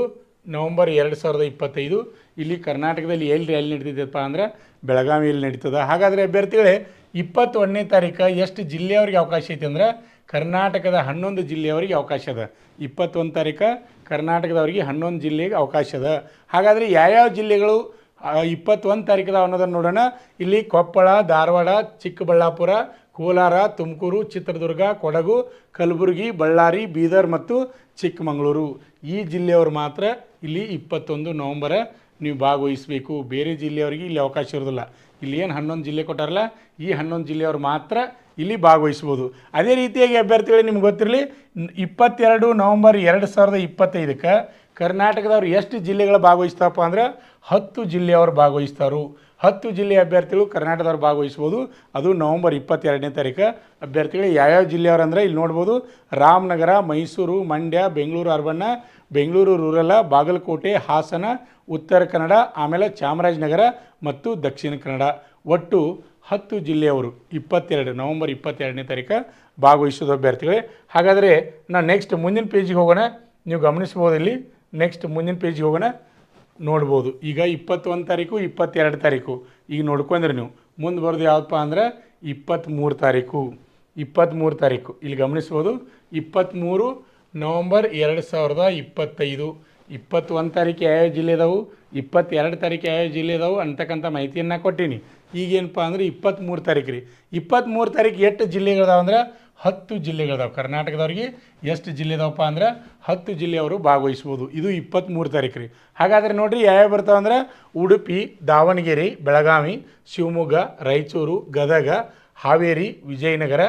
ನವಂಬರ್ 2025 ಇಲ್ಲಿ ಕರ್ನಾಟಕದಲ್ಲಿ ಎಲ್ಲಿ ರ್ಯಾಲಿ ನಡೀತಿದ್ದಪ್ಪ ಅಂದ್ರೆ ಬೆಳಗಾವಿಯಲ್ಲಿ ನಡೀತದೆ. ಹಾಗಾದರೆ ಅಭ್ಯರ್ಥಿಗಳೇ 21ನೇ ತಾರೀಕು ಎಷ್ಟು ಜಿಲ್ಲೆಯವರಿಗೆ ಅವಕಾಶ ಐತೆ ಅಂದ್ರೆ ಕರ್ನಾಟಕದ 11 ಜಿಲ್ಲೆಯವರಿಗೆ ಅವಕಾಶ ಅದ. 21 ತಾರೀಕು ಕರ್ನಾಟಕದವರಿಗೆ 11 ಜಿಲ್ಲೆಗೆ ಅವಕಾಶ ಅದ. ಹಾಗಾದರೆ ಯಾವ್ಯಾವ ಜಿಲ್ಲೆಗಳು 21 ತಾರೀಕದ ಅನ್ನೋದನ್ನು ನೋಡೋಣ. ಇಲ್ಲಿ ಕೊಪ್ಪಳ, ಧಾರವಾಡ, ಚಿಕ್ಕಬಳ್ಳಾಪುರ, ಕೋಲಾರ, ತುಮಕೂರು, ಚಿತ್ರದುರ್ಗ, ಕೊಡಗು, ಕಲಬುರಗಿ, ಬಳ್ಳಾರಿ, ಬೀದರ್ ಮತ್ತು ಚಿಕ್ಕಮಗಳೂರು ಈ ಜಿಲ್ಲೆಯವರು ಮಾತ್ರ ಇಲ್ಲಿ 21 ನವಂಬರ್ ನೀವು ಭಾಗವಹಿಸಬೇಕು. ಬೇರೆ ಜಿಲ್ಲೆಯವರಿಗೆ ಇಲ್ಲಿ ಅವಕಾಶ ಇರೋದಿಲ್ಲ. ಇಲ್ಲಿ ಏನು 11 ಜಿಲ್ಲೆ ಕೊಟ್ಟಾರಲ್ಲ, ಈ 11 ಜಿಲ್ಲೆಯವರು ಮಾತ್ರ ಇಲ್ಲಿ ಭಾಗವಹಿಸ್ಬೋದು. ಅದೇ ರೀತಿಯಾಗಿ ಅಭ್ಯರ್ಥಿಗಳೇ ನಿಮ್ಗೆ ಗೊತ್ತಿರಲಿ, 22 ನವಂಬರ್ 2025 ಕರ್ನಾಟಕದವ್ರು ಎಷ್ಟು ಜಿಲ್ಲೆಗಳು ಭಾಗವಹಿಸ್ತಾರಪ್ಪ ಅಂದ್ರೆ 10 ಜಿಲ್ಲೆಯವರು ಭಾಗವಹಿಸ್ತಾರೆ. 10 ಜಿಲ್ಲೆಯ ಅಭ್ಯರ್ಥಿಗಳು ಕರ್ನಾಟಕದವ್ರು ಭಾಗವಹಿಸ್ಬೋದು. ಅದು ನವಂಬರ್ 22ನೇ ತಾರೀಕು. ಅಭ್ಯರ್ಥಿಗಳು ಯಾವ್ಯಾವ ಜಿಲ್ಲೆಯವರು ಅಂದರೆ ಇಲ್ಲಿ ನೋಡ್ಬೋದು: ರಾಮನಗರ, ಮೈಸೂರು, ಮಂಡ್ಯ, ಬೆಂಗಳೂರು ಅರ್ಬನ್ನ, ಬೆಂಗಳೂರು ರೂರಲ, ಬಾಗಲಕೋಟೆ, ಹಾಸನ, ಉತ್ತರ ಕನ್ನಡ, ಆಮೇಲೆ ಚಾಮರಾಜನಗರ ಮತ್ತು ದಕ್ಷಿಣ ಕನ್ನಡ. ಒಟ್ಟು 10 ಜಿಲ್ಲೆಯವರು ನವಂಬರ್ 22ನೇ ತಾರೀಕು ಭಾಗವಹಿಸೋದು ಅಭ್ಯರ್ಥಿಗಳೇ. ಹಾಗಾದರೆ ನಾವು ನೆಕ್ಸ್ಟ್ ಮುಂದಿನ ಪೇಜಿಗೆ ಹೋಗೋಣ. ನೀವು ಗಮನಿಸ್ಬೋದು, ಇಲ್ಲಿ ನೆಕ್ಸ್ಟ್ ಮುಂದಿನ ಪೇಜಿಗೆ ಹೋಗೋಣ. ನೋಡ್ಬೋದು ಈಗ 21 ತಾರೀಕು, 22 ತಾರೀಕು ಈಗ ನೋಡ್ಕೊಂಡ್ರೆ ನೀವು ಮುಂದೆ ಬರೋದು ಯಾವುದಪ್ಪ ಅಂದ್ರೆ 23 ತಾರೀಕು. 23 ತಾರೀಕು ಇಲ್ಲಿ ಗಮನಿಸ್ಬೋದು. 23 ನವಂಬರ್ 2025. 21 ತಾರೀಕು ಯಾವ್ಯಾವ ಜಿಲ್ಲೆ ಇದಾವೆ, 22 ತಾರೀಕು ಯಾವ್ಯಾವ ಜಿಲ್ಲೆ ಇದಾವೆ ಅಂತಕ್ಕಂಥ ಮಾಹಿತಿಯನ್ನು ಕೊಟ್ಟೀನಿ. ಈಗೇನಪ್ಪ ಅಂದ್ರೆ 23 ತಾರೀಕು ರೀ. 23 ತಾರೀಕು ಎಷ್ಟು ಜಿಲ್ಲೆಗಳಿದಾವೆ ಅಂದ್ರೆ 10 ಜಿಲ್ಲೆಗಳಿದಾವೆ. ಕರ್ನಾಟಕದವ್ರಿಗೆ ಎಷ್ಟು ಜಿಲ್ಲೆ ಇದಾವಪ್ಪ ಅಂದ್ರೆ 10 ಜಿಲ್ಲೆಯವರು ಭಾಗವಹಿಸ್ಬೋದು. ಇದು 23 ತಾರೀಕು ರೀ. ಹಾಗಾದರೆ ನೋಡಿರಿ ಯಾವ್ಯಾವ ಬರ್ತಾವೆ ಅಂದ್ರೆ ಉಡುಪಿ, ದಾವಣಗೆರೆ, ಬೆಳಗಾವಿ, ಶಿವಮೊಗ್ಗ, ರಾಯಚೂರು, ಗದಗ, ಹಾವೇರಿ, ವಿಜಯನಗರ,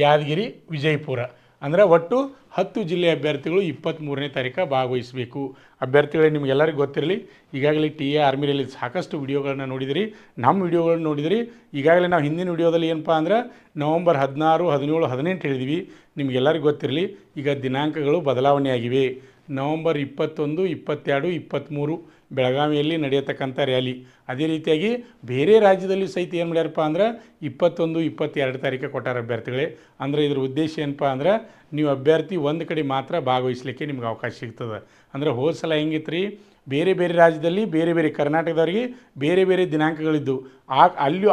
ಯಾದಗಿರಿ, ವಿಜಯಪುರ. ಅಂದರೆ ಒಟ್ಟು 10 ಜಿಲ್ಲೆಯ ಅಭ್ಯರ್ಥಿಗಳು 23ನೇ ತಾರೀಕು ಭಾಗವಹಿಸಬೇಕು. ಅಭ್ಯರ್ಥಿಗಳೇ ನಿಮಗೆಲ್ಲರಿಗೂ ಗೊತ್ತಿರಲಿ, ಈಗಾಗಲೇ TA ಆರ್ಮಿ ರ್ಯಾಲಿ ಸಾಕಷ್ಟು ವಿಡಿಯೋಗಳನ್ನ ನೋಡಿದಿರಿ, ನಮ್ಮ ವಿಡಿಯೋಗಳನ್ನ ನೋಡಿದಿರಿ. ಈಗಾಗಲೇ ನಾವು ಹಿಂದಿನ ವಿಡಿಯೋದಲ್ಲಿ ಏನಪ್ಪ ಅಂದ್ರೆ ನವಂಬರ್ 16, 17, 18 ಹೇಳಿದ್ವಿ. ನಿಮಗೆಲ್ಲರಿಗೂ ಗೊತ್ತಿರಲಿ, ಈಗ ದಿನಾಂಕಗಳು ಬದಲಾವಣೆ ಆಗಿವೆ. ನವಂಬರ್ 21, 22, 23 ಬೆಳಗಾವಿಯಲ್ಲಿ ನಡೆಯತಕ್ಕಂಥ ರ್ಯಾಲಿ. ಅದೇ ರೀತಿಯಾಗಿ ಬೇರೆ ರಾಜ್ಯದಲ್ಲಿ ಸಹಿತ ಏನು ಮಾಡ್ಯಾರಪ್ಪ ಅಂದ್ರೆ 21, 22 ತಾರೀಕು ಕೊಟ್ಟಾರ ಅಭ್ಯರ್ಥಿಗಳೇ. ಅಂದರೆ ಇದ್ರ ಉದ್ದೇಶ ಏನಪ್ಪ ಅಂದ್ರೆ ನೀವು ಅಭ್ಯರ್ಥಿ ಒಂದು ಕಡೆ ಮಾತ್ರ ಭಾಗವಹಿಸಲಿಕ್ಕೆ ನಿಮ್ಗೆ ಅವಕಾಶ ಸಿಗ್ತದೆ. ಅಂದರೆ ಹೋದ ಸಲ ಹೆಂಗಿತ್ತು ರೀ, ಬೇರೆ ಬೇರೆ ರಾಜ್ಯದಲ್ಲಿ ಬೇರೆ ಬೇರೆ, ಕರ್ನಾಟಕದವ್ರಿಗೆ ಬೇರೆ ಬೇರೆ ದಿನಾಂಕಗಳಿದ್ದು ಅಲ್ಲಿ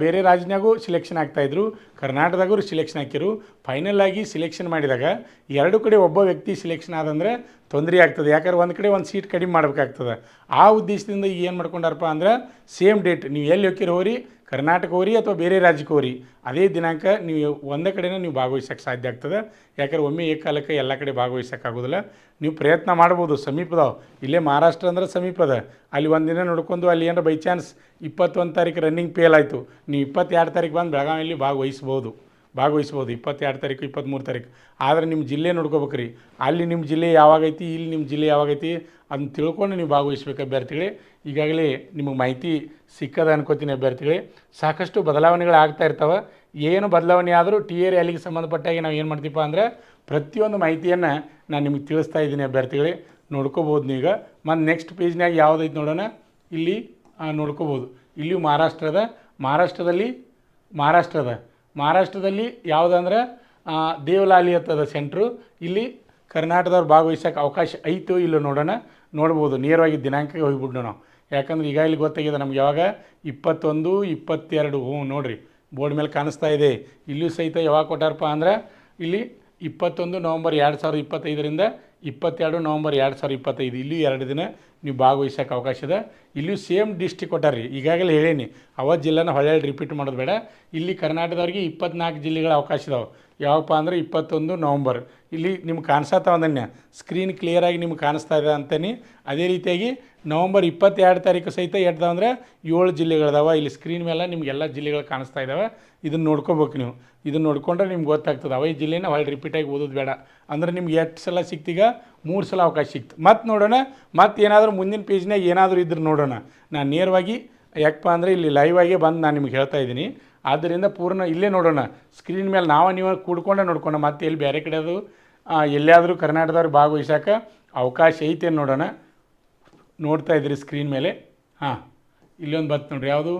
ಬೇರೆ ರಾಜ್ಯನಾಗೂ ಸಿಲೆಕ್ಷನ್ ಆಗ್ತಾಯಿದ್ರು, ಕರ್ನಾಟಕದಾಗೂ ಸಿಲೆಕ್ಷನ್ ಹಾಕಿರು. ಫೈನಲ್ ಆಗಿ ಸಿಲೆಕ್ಷನ್ ಮಾಡಿದಾಗ ಎರಡು ಕಡೆ ಒಬ್ಬ ವ್ಯಕ್ತಿ ಸಿಲೆಕ್ಷನ್ ಆದಂದರೆ ತೊಂದರೆ ಆಗ್ತದೆ. ಯಾಕಂದ್ರೆ ಒಂದು ಕಡೆ ಒಂದು ಸೀಟ್ ಕಡಿಮೆ ಮಾಡಬೇಕಾಗ್ತದೆ. ಆ ಉದ್ದೇಶದಿಂದ ಈಗ ಏನು ಮಾಡ್ಕೊಂಡಾರಪ್ಪ ಅಂದ್ರೆ ಸೇಮ್ ಡೇಟ್ ನೀವು ಎಲ್ಲಿ ಹೋಗಿರೋ ಹೋರಿ, ಕರ್ನಾಟಕ ಹೋರಿ ಅಥವಾ ಬೇರೆ ರಾಜ್ಯಕ್ಕೆ ಹೋರಿ, ಅದೇ ದಿನಾಂಕ ನೀವು ಒಂದೇ ಕಡೆನೇ ನೀವು ಭಾಗವಹಿಸೋಕ್ಕೆ ಸಾಧ್ಯ ಆಗ್ತದೆ. ಯಾಕಂದ್ರೆ ಒಮ್ಮೆ ಏಕಾಲಕ್ಕೆ ಎಲ್ಲ ಕಡೆ ಭಾಗವಹಿಸೋಕ್ಕಾಗೋದಿಲ್ಲ. ನೀವು ಪ್ರಯತ್ನ ಮಾಡ್ಬೋದು, ಸಮೀಪದಾವೆ. ಇಲ್ಲೇ ಮಹಾರಾಷ್ಟ್ರ ಅಂದ್ರೆ ಸಮೀಪದ, ಅಲ್ಲಿ ಒಂದಿನ ನೋಡ್ಕೊಂಡು ಅಲ್ಲಿ ಏನಾರ ಬೈ ಚಾನ್ಸ್ 21 ತಾರೀಕು ರನ್ನಿಂಗ್ ಫೇಲ್ ಆಯಿತು, ನೀವು 22 ತಾರೀಕು ಬಂದು ಬೆಳಗಾವಿಯಲ್ಲಿ ಭಾಗವಹಿಸ್ಬೋದು. 22 ತಾರೀಕು, 23 ತಾರೀಕು. ಆದರೆ ನಿಮ್ಮ ಜಿಲ್ಲೆ ನೋಡ್ಕೋಬೇಕು ರೀ, ಅಲ್ಲಿ ನಿಮ್ಮ ಜಿಲ್ಲೆ ಯಾವಾಗೈತಿ, ಇಲ್ಲಿ ನಿಮ್ಮ ಜಿಲ್ಲೆ ಯಾವಾಗೈತಿ ಅದನ್ನ ತಿಳ್ಕೊಂಡು ನೀವು ಭಾಗವಹಿಸ್ಬೇಕು ಅಭ್ಯರ್ಥಿಗಳೇ. ಈಗಾಗಲೇ ನಿಮಗೆ ಮಾಹಿತಿ ಸಿಕ್ಕದ ಅನ್ಕೋತೀನಿ ಅಭ್ಯರ್ಥಿಗಳೇ. ಸಾಕಷ್ಟು ಬದಲಾವಣೆಗಳು ಆಗ್ತಾ ಇರ್ತವೆ. ಏನು ಬದಲಾವಣೆ ಆದರೂ TA ರ್ಯಾಲಿಗೆ ಸಂಬಂಧಪಟ್ಟಾಗಿ ನಾವು ಏನು ಮಾಡ್ತೀಪ್ಪ ಅಂದರೆ ಪ್ರತಿಯೊಂದು ಮಾಹಿತಿಯನ್ನು ನಾನು ನಿಮಗೆ ತಿಳಿಸ್ತಾ ಇದ್ದೀನಿ ಅಭ್ಯರ್ಥಿಗಳೇ. ನೋಡ್ಕೋಬೋದು ನೀವೀಗ. ಮತ್ತು ನೆಕ್ಸ್ಟ್ ಪೇಜ್ನಾಗ ಯಾವುದೈತೆ ನೋಡೋಣ. ಇಲ್ಲಿ ನೋಡ್ಕೋಬೋದು, ಇಲ್ಲಿಯೂ ಮಹಾರಾಷ್ಟ್ರದಲ್ಲಿ ಯಾವುದಂದ್ರೆ ದೇವಲಾಲಿ ಅಂತದ ಸೆಂಟ್ರು. ಇಲ್ಲಿ ಕರ್ನಾಟಕದವ್ರು ಭಾಗವಹಿಸೋಕೆ ಅವಕಾಶ ಐತೋ ಇಲ್ಲೋ ನೋಡ್ಬೋದು. ನೇರವಾಗಿ ದಿನಾಂಕಕ್ಕೆ ಹೋಗಿಬಿಟ್ಟು ನಾವು, ಯಾಕಂದ್ರೆ ಈಗ ಇಲ್ಲಿ ಗೊತ್ತಾಗಿದೆ ನಮ್ಗೆ ಯಾವಾಗ 21, 22 ನೋಡಿರಿ ಬೋರ್ಡ್ ಮೇಲೆ ಕಾಣಿಸ್ತಾ ಇದೆ. ಇಲ್ಲಿಯೂ ಸಹಿತ ಯಾವಾಗ ಕೊಟ್ಟಾರಪ್ಪ ಅಂದ್ರೆ ಇಲ್ಲಿ 21 ನವಂಬರ್ 2025ರಿಂದ 22 ನವಂಬರ್ 2025. ಇಲ್ಲಿಯೂ 2 ದಿನ ನೀವು ಭಾಗವಹಿಸೋಕೆ ಅವಕಾಶ ಇದೆ. ಇಲ್ಲಿಯೂ ಸೇಮ್ ಡಿಸ್ಟ್ರಿಕ್ಟ್ ಕೊಟ್ಟಾರ್ರಿ. ಈಗಾಗಲೇ ಹೇಳೀನಿ, ಅವತ್ತು ಜಿಲ್ಲೆನ ಹೊಳ್ಳಿ ರಿಪೀಟ್ ಮಾಡೋದು ಬೇಡ. ಇಲ್ಲಿ ಕರ್ನಾಟಕದವ್ರಿಗೆ 24 ಜಿಲ್ಲೆಗಳ ಅವಕಾಶ ಇದಾವೆ. ಯಾವಪ್ಪ ಅಂದ್ರೆ 21 ನವಂಬರ್. ಇಲ್ಲಿ ನಿಮ್ಗೆ ಕಾಣಿಸ್ತಾವಂದನ್ಯ ಸ್ಕ್ರೀನ್ ಕ್ಲಿಯರಾಗಿ ನಿಮ್ಗೆ ಕಾಣಿಸ್ತಾ ಇದೆ ಅಂತಾನೆ. ಅದೇ ರೀತಿಯಾಗಿ ನವಂಬರ್ 22 ತಾರೀಕು ಸಹಿತ ಎಡ್ದಾವಂದ್ರೆ 7 ಜಿಲ್ಲೆಗಳಿದಾವೆ. ಇಲ್ಲಿ ಸ್ಕ್ರೀನ್ ಮೇಲೆ ನಿಮಗೆಲ್ಲ ಜಿಲ್ಲೆಗಳು ಕಾಣಿಸ್ತಾ ಇದ್ದಾವೆ. ಇದನ್ನು ನೋಡ್ಕೋಬೇಕು ನೀವು. ಇದನ್ನು ನೋಡಿಕೊಂಡ್ರೆ ನಿಮ್ಗೆ ಗೊತ್ತಾಗ್ತದೆ. ಅವೈ ಜಿಲ್ಲೆನ ಹೊಳ್ಳಿ ರಿಪೀಟಾಗಿ ಓದೋದು ಬೇಡ. ಅಂದರೆ ನಿಮ್ಗೆ ಎಷ್ಟು ಸಲ ಸಿಕ್ತೀಗ 3 ಸಲ ಅವಕಾಶ ಸಿಕ್ತು. ಮತ್ತು ನೋಡೋಣ, ಮತ್ತು ಏನಾದರೂ ಮುಂದಿನ ಪೇಜ್ನಾಗ ಏನಾದರೂ ಇದ್ರೆ ನೋಡೋಣ. ನಾನು ನೇರವಾಗಿ ಯಾಕಪ್ಪ ಅಂದರೆ ಇಲ್ಲಿ ಲೈವ್ ಆಗಿ ಬಂದು ನಾನು ನಿಮ್ಗೆ ಹೇಳ್ತಾ ಇದ್ದೀನಿ. ಆದ್ದರಿಂದ ಪೂರ್ಣ ಇಲ್ಲೇ ನೋಡೋಣ, ಸ್ಕ್ರೀನ್ ಮೇಲೆ ನೀವು ಕೂಡ್ಕೊಂಡೆ ನೋಡ್ಕೊಂಡು ಮತ್ತೆ ಎಲ್ಲಿ ಬೇರೆ ಕಡೆ ಅದು ಎಲ್ಲಿಯಾದರೂ ಕರ್ನಾಟಕದವ್ರು ಭಾಗವಹಿಸೋಕೆ ಅವಕಾಶ ಐತೆ ನೋಡೋಣ. ನೋಡ್ತಾ ಇದ್ದೀರಿ ಸ್ಕ್ರೀನ್ ಮೇಲೆ. ಇಲ್ಲೊಂದು ಬತ್ತು ನೋಡ್ರಿ, ಯಾವುದು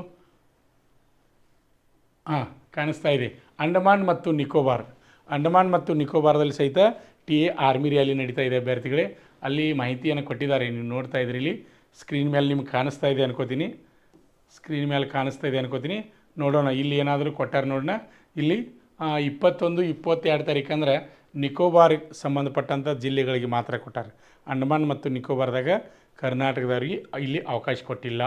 ಕಾಣಿಸ್ತಾ ಇದೆ, ಅಂಡಮಾನ್ ಮತ್ತು ನಿಕೋಬಾರದಲ್ಲಿ ಸಹಿತ TA ಆರ್ಮಿ ರ್ಯಾಲಿ ನಡೀತಾ ಇದೆ ಅಭ್ಯರ್ಥಿಗಳೇ. ಅಲ್ಲಿ ಮಾಹಿತಿಯನ್ನು ಕೊಟ್ಟಿದ್ದಾರೆ, ನೀವು ನೋಡ್ತಾ ಇದ್ದೀರಿ. ಇಲ್ಲಿ ಸ್ಕ್ರೀನ್ ಮೇಲೆ ನಿಮ್ಗೆ ಕಾಣಿಸ್ತಾ ಇದೆ ಅನ್ಕೋತೀನಿ. ನೋಡೋಣ ಇಲ್ಲಿ ಏನಾದರೂ ಕೊಟ್ಟಾರೆ ನೋಡೋಣ. ಇಲ್ಲಿ 21, 22 ತಾರೀಕು ಅಂದರೆ ನಿಕೋಬಾರ್ಗೆ ಸಂಬಂಧಪಟ್ಟಂಥ ಜಿಲ್ಲೆಗಳಿಗೆ ಮಾತ್ರ ಕೊಟ್ಟಾರೆ. ಅಂಡಮಾನ್ ಮತ್ತು ನಿಕೋಬಾರ್ದಾಗ ಕರ್ನಾಟಕದವ್ರಿಗೆ ಇಲ್ಲಿ ಅವಕಾಶ ಕೊಟ್ಟಿಲ್ಲ.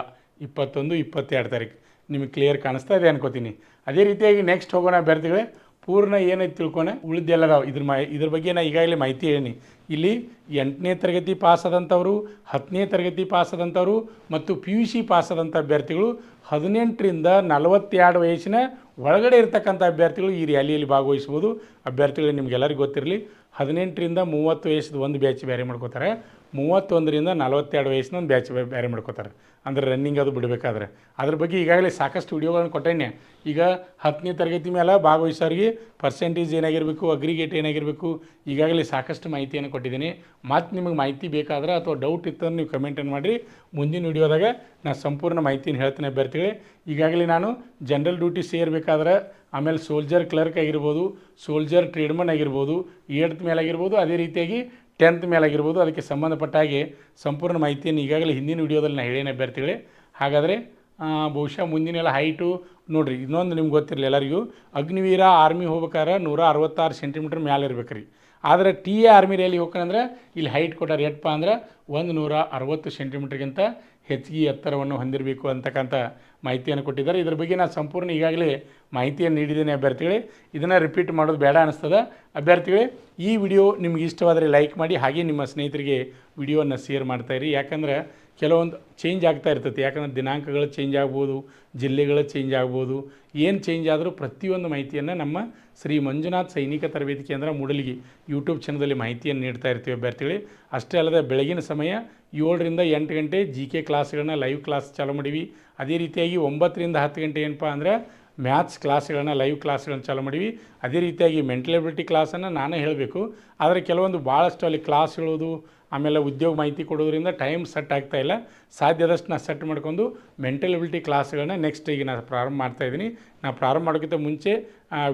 21, 22 ತಾರೀಕು ನಿಮಗೆ ಕ್ಲಿಯರ್ ಕಾಣಿಸ್ತಾ ಇದೆ ಅನ್ಕೋತೀನಿ. ಅದೇ ರೀತಿಯಾಗಿ ನೆಕ್ಸ್ಟ್ ಹೋಗೋಣ ಅಭ್ಯರ್ಥಿಗಳೇ. ಪೂರ್ಣ ಏನೈತೆ ತಿಳ್ಕೊಣ, ಉಳಿದೆಲ್ಲದಾವೆ. ಇದ್ರ ಬಗ್ಗೆ ನಾನು ಈಗಾಗಲೇ ಮಾಹಿತಿ ಹೇಳೀನಿ. ಇಲ್ಲಿ 8ನೇ ತರಗತಿ ಪಾಸಾದಂಥವ್ರು, 10ನೇ ತರಗತಿ ಪಾಸಾದಂಥವ್ರು ಮತ್ತು PUC ಪಾಸಾದಂಥ ಅಭ್ಯರ್ಥಿಗಳು, 18ರಿಂದ 42 ವಯಸ್ಸಿನ ಒಳಗಡೆ ಇರ್ತಕ್ಕಂಥ ಅಭ್ಯರ್ಥಿಗಳು ಈ ರ್ಯಾಲಿಯಲ್ಲಿ ಭಾಗವಹಿಸ್ಬೋದು. ಅಭ್ಯರ್ಥಿಗಳು ನಿಮಗೆಲ್ಲರಿಗೂ ಗೊತ್ತಿರಲಿ, 18ರಿಂದ 30 ವಯಸ್ಸದ ಒಂದು ಬ್ಯಾಚ್ ಬೇರೆ ಮಾಡ್ಕೋತಾರೆ, 31ರಿಂದ 42 ವಯಸ್ಸಿನ ಒಂದು ಬ್ಯಾಚ್ ಬೇರೆ ಮಾಡ್ಕೋತಾರೆ, ಅಂದರೆ ರನ್ನಿಂಗ್ ಅದು ಬಿಡಬೇಕಾದ್ರೆ. ಅದ್ರ ಬಗ್ಗೆ ಈಗಾಗಲೇ ಸಾಕಷ್ಟು ವಿಡಿಯೋಗಳನ್ನು ಕೊಟ್ಟೇನೆ. ಈಗ 10ನೇ ತರಗತಿ ಮೇಲೆ ಭಾಗವಹಿಸೋರಿಗೆ ಪರ್ಸೆಂಟೇಜ್ ಏನಾಗಿರಬೇಕು, ಅಗ್ರಿಗೇಟ್ ಏನಾಗಿರಬೇಕು, ಈಗಾಗಲೇ ಸಾಕಷ್ಟು ಮಾಹಿತಿಯನ್ನು ಕೊಟ್ಟಿದ್ದೀನಿ. ಮತ್ತು ನಿಮಗೆ ಮಾಹಿತಿ ಬೇಕಾದ್ರೆ ಅಥವಾ ಡೌಟ್ ಇತ್ತಂದ್ರೆ ನೀವು ಕಮೆಂಟನ್ನು ಮಾಡಿರಿ. ಮುಂದಿನ ವಿಡಿಯೋದಾಗ ನಾನು ಸಂಪೂರ್ಣ ಮಾಹಿತಿನ ಹೇಳ್ತೀನಿ ಅಭ್ಯರ್ಥಿಗಳೇ. ಈಗಾಗಲೇ ನಾನು ಜನರಲ್ ಡ್ಯೂಟಿ ಸೇರಬೇಕಾದ್ರೆ, ಆಮೇಲೆ ಸೋಲ್ಜರ್ ಕ್ಲರ್ಕ್ ಆಗಿರ್ಬೋದು, ಸೋಲ್ಜರ್ ಟ್ರೇಡ್ಮನ್ ಆಗಿರ್ಬೋದು, 8th ಮೇಲೆ ಆಗಿರ್ಬೋದು, ಅದೇ ರೀತಿಯಾಗಿ 10th ಮೇಲೆ ಆಗಿರ್ಬೋದು, ಅದಕ್ಕೆ ಸಂಬಂಧಪಟ್ಟ ಹಾಗೆ ಸಂಪೂರ್ಣ ಮಾಹಿತಿಯನ್ನು ಈಗಾಗಲೇ ಹಿಂದಿನ ವಿಡಿಯೋದಲ್ಲಿ ನಾನು ಹೇಳೇನೆ ಅಭ್ಯರ್ಥಿಗಳೇ. ಹಾಗಾದರೆ ಬಹುಶಃ ಮುಂದಿನೆಲ್ಲ ಹೈಟು ನೋಡಿರಿ. ಇನ್ನೊಂದು ನಿಮ್ಗೆ ಗೊತ್ತಿರಲಿ ಎಲ್ಲರಿಗೂ, ಅಗ್ನಿವೀರ ಆರ್ಮಿ ಹೋಗ್ಬೇಕಾದ್ರೆ 166 ಸೆಂಟಿಮೀಟ್ರ್ ಮ್ಯಾಲೆ ಇರ್ಬೇಕು ರೀ. ಆದರೆ TA ಆರ್ಮಿ ರ್ಯಾಲಿ ಹೋಗ್ಕಂದ್ರೆ ಇಲ್ಲಿ ಹೈಟ್ ಕೊಟ್ಟಾರೆ. ಎಷ್ಟಪ್ಪ ಅಂದ್ರೆ 160 ಸೆಂಟಿಮೀಟ್ರ್ಗಿಂತ ಹೆಚ್ಚಿಗೆ ಎತ್ತರವನ್ನು ಹೊಂದಿರಬೇಕು ಅಂತಕ್ಕಂಥ ಮಾಹಿತಿಯನ್ನು ಕೊಟ್ಟಿದ್ದಾರೆ. ಇದ್ರ ಬಗ್ಗೆ ನಾನು ಸಂಪೂರ್ಣ ಈಗಾಗಲೇ ಮಾಹಿತಿಯನ್ನು ನೀಡಿದ್ದೇನೆ ಅಭ್ಯರ್ಥಿಗಳೇ. ಇದನ್ನು ರಿಪೀಟ್ ಮಾಡೋದು ಬೇಡ ಅನ್ನಿಸ್ತದೆ ಅಭ್ಯರ್ಥಿಗಳೇ. ಈ ವಿಡಿಯೋ ನಿಮ್ಗೆ ಇಷ್ಟವಾದರೆ ಲೈಕ್ ಮಾಡಿ, ಹಾಗೆ ನಿಮ್ಮ ಸ್ನೇಹಿತರಿಗೆ ವಿಡಿಯೋವನ್ನು ಶೇರ್ ಮಾಡ್ತಾಯಿರಿ. ಯಾಕಂದ್ರೆ ಕೆಲವೊಂದು ಚೇಂಜ್ ಆಗ್ತಾ ಇರ್ತೈತಿ. ಯಾಕಂದರೆ ದಿನಾಂಕಗಳು ಚೇಂಜ್ ಆಗ್ಬೋದು, ಜಿಲ್ಲೆಗಳು ಚೇಂಜ್ ಆಗ್ಬೋದು. ಏನು ಚೇಂಜ್ ಆದರೂ ಪ್ರತಿಯೊಂದು ಮಾಹಿತಿಯನ್ನು ನಮ್ಮ ಶ್ರೀ ಮಂಜುನಾಥ್ ಸೈನಿಕ ತರಬೇತಿ ಕೇಂದ್ರ ಮೂಡಲಗಿ ಯೂಟ್ಯೂಬ್ ಚಾನಲಲ್ಲಿ ಮಾಹಿತಿಯನ್ನು ನೀಡ್ತಾ ಇರ್ತೀವಿ ಅಭ್ಯರ್ಥಿಗಳೇ. ಅಷ್ಟೇ ಅಲ್ಲದೆ ಬೆಳಗಿನ ಸಮಯ 7ರಿಂದ 8 ಗಂಟೆ GK ಕ್ಲಾಸ್ಗಳನ್ನ ಲೈವ್ ಕ್ಲಾಸ್ ಚಾಲೂ ಮಾಡೀವಿ. ಅದೇ ರೀತಿಯಾಗಿ 9ರಿಂದ 10 ಗಂಟೆ ಏನಪ್ಪ ಅಂದರೆ ಮ್ಯಾಥ್ಸ್ ಕ್ಲಾಸ್ಗಳನ್ನು ಲೈವ್ ಕ್ಲಾಸ್ಗಳನ್ನು ಚಾಲೂ ಮಾಡೀವಿ. ಅದೇ ರೀತಿಯಾಗಿ ಮೆಂಟಲ್ ಎಬಿಲಿಟಿ ಕ್ಲಾಸನ್ನು ನಾನೇ ಹೇಳಬೇಕು, ಆದರೆ ಕೆಲವೊಂದು ಭಾಳಷ್ಟು ಅಲ್ಲಿ ಕ್ಲಾಸ್ ಹೇಳೋದು, ಆಮೇಲೆ ಉದ್ಯೋಗ ಮಾಹಿತಿ ಕೊಡೋದ್ರಿಂದ ಟೈಮ್ ಸೆಟ್ ಆಗ್ತಾಯಿಲ್ಲ. ಸಾಧ್ಯದಷ್ಟು ನಾನು ಸೆಟ್ ಮಾಡ್ಕೊಂಡು ಮೆಂಟಲ್ ಎಬಿಲಿಟಿ ಕ್ಲಾಸ್ಗಳನ್ನ ನೆಕ್ಸ್ಟ್ ಈಗ ನಾನು ಪ್ರಾರಂಭ ಮಾಡ್ತಾಯಿದ್ದೀನಿ. ನಾವು ಪ್ರಾರಂಭ ಮಾಡೋಕ್ಕಿಂತ ಮುಂಚೆ